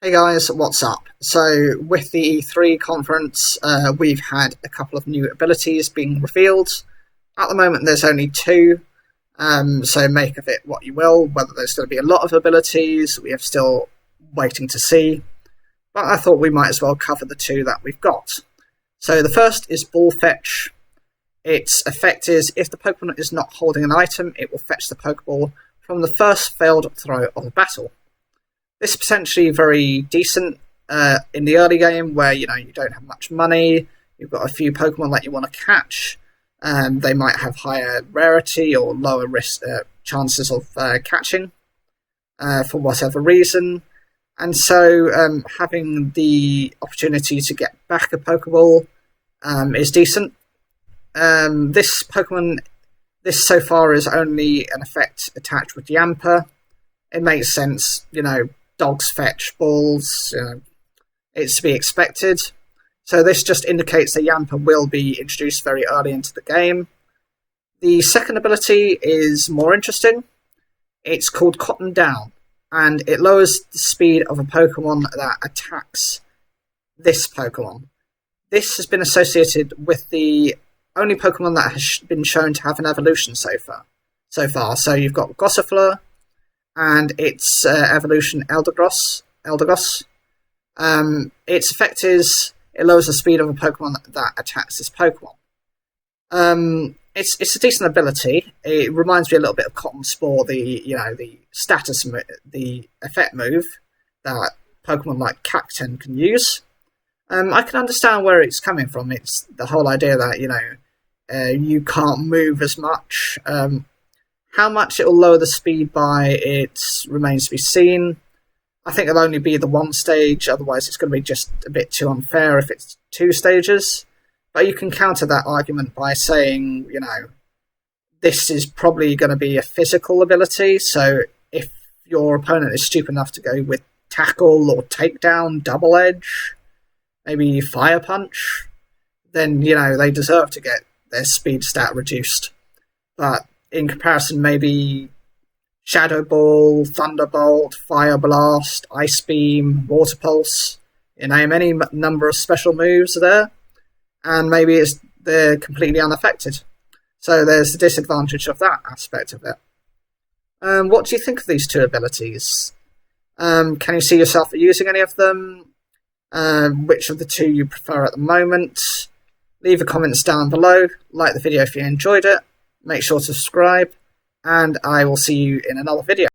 Hey guys, what's up? So, with the E3 conference, we've had a couple of new abilities being revealed. At the moment, there's only two, so make of it what you will. Whether there's going to be a lot of abilities, we are still waiting to see. But I thought we might as well cover the two that we've got. So, the first is Ball Fetch. Its effect is, if the Pokemon is not holding an item, it will fetch the Pokeball from the first failed throw of a battle. This is potentially very decent in the early game where you don't have much money, you've got a few Pokemon that you want to catch, they might have higher rarity or lower risk chances of catching for whatever reason. And so having the opportunity to get back a Pokeball is decent. This Pokemon, so far is only an effect attached with Yamper. It makes sense, dogs fetch balls, it's to be expected. So this just indicates that Yamper will be introduced very early into the game. The second ability is more interesting. It's called Cotton Down, and it lowers the speed of a Pokemon that attacks this Pokemon. This has been associated with the only Pokemon that has been shown to have an evolution so far. So you've got Gossifleur, and its evolution Eldegoss. Its effect is it lowers the speed of a Pokemon that attacks this Pokemon. It's a decent ability. It reminds me a little bit of Cotton Spore, the status, the effect move that Pokemon like Cacturne can use. I can understand where it's coming from. It's the whole idea that you can't move as much. How much it will lower the speed by, it remains to be seen. I think it'll only be the one stage, otherwise it's going to be just a bit too unfair if it's two stages. But you can counter that argument by saying, this is probably going to be a physical ability, so if your opponent is stupid enough to go with Tackle or Takedown, Double Edge, maybe Fire Punch, then, they deserve to get their speed stat reduced. But in comparison, maybe Shadow Ball, Thunderbolt, Fire Blast, Ice Beam, Water Pulse, any number of special moves are there, and maybe they're completely unaffected. So there's the disadvantage of that aspect of it. What do you think of these two abilities? Can you see yourself using any of them? Which of the two you prefer at the moment? Leave your comments down below, like the video if you enjoyed it. Make sure to subscribe, and I will see you in another video.